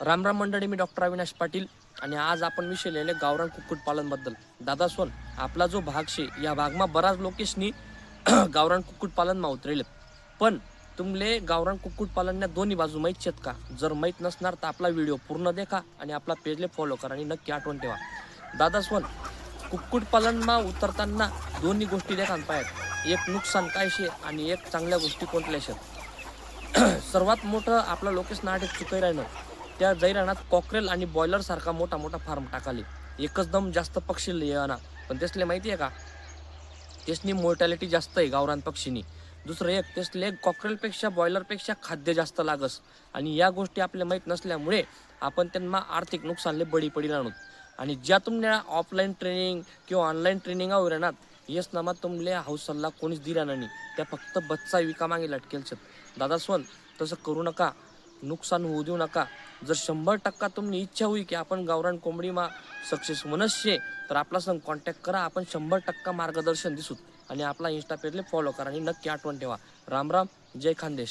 रामराम मंडळी, मी डॉक्टर अविनाश पाटील आणि आज आपण विषय लिहिले गावरान कुक्कुटपालनबद्दल. दादा सोन आपला जो भाग शे या भागमा बराच लोकेशनी गावरान कुक्कुटपालनमा उतरेले, पण तुमले गावरान कुक्कुटपालनच्या दोन्ही बाजू माहीत आहेत का? जर माहीत नसणार तर आपला व्हिडिओ पूर्ण देखा आणि आपला पेजले फॉलो करा आणि नक्की आठवण ठेवा. दादा सोन कुक्कुटपालनमा उतरताना दोन्ही गोष्टी देखा पाहिजेत. एक नुकसान काय शे आणि एक चांगल्या गोष्टी कोणत्या शेत. सर्वात मोठं आपलं लोकेशन आठ चुकाई राहिलं त्या जैरानात कॉकरेल आणि बॉयलर सारखा मोठा मोठा फार्म टाकाले. एकच दम जास्त पक्षी ना, पण त्यासले माहिती आहे का, त्यासनी मोर्टॅलिटी जास्त आहे गावरान पक्षीनी. दुसरं एक त्यासले कॉकरेलपेक्षा बॉयलरपेक्षा खाद्य जास्त लागस आणि या गोष्टी आपल्याला माहीत नसल्यामुळे आपण त्यांना आर्थिक नुकसानले बळी पडी राहणार. आणि ज्या तुम्हाला ऑफलाईन ट्रेनिंग किंवा ऑनलाईन ट्रेनिंग राहणार येस नामा तुमले हाऊस सल्ला कोणीच दिला नाही, त्या फक्त बच्चा विका मागे लटकेल छत. दादा सोन तसं करू नका, नुकसान होऊ देऊ नका. जर 100% तुमची इच्छा होई की आपण गावरान कोंबडीमा सक्सेस मनस्य तर आपला संग कॉन्टॅक्ट करा. आपण 100% मार्गदर्शन दिसूत आणि आपला इंस्टा पेजले फॉलो करा आणि नक्की आठवण ठेवा. राम राम, जय खानदेश.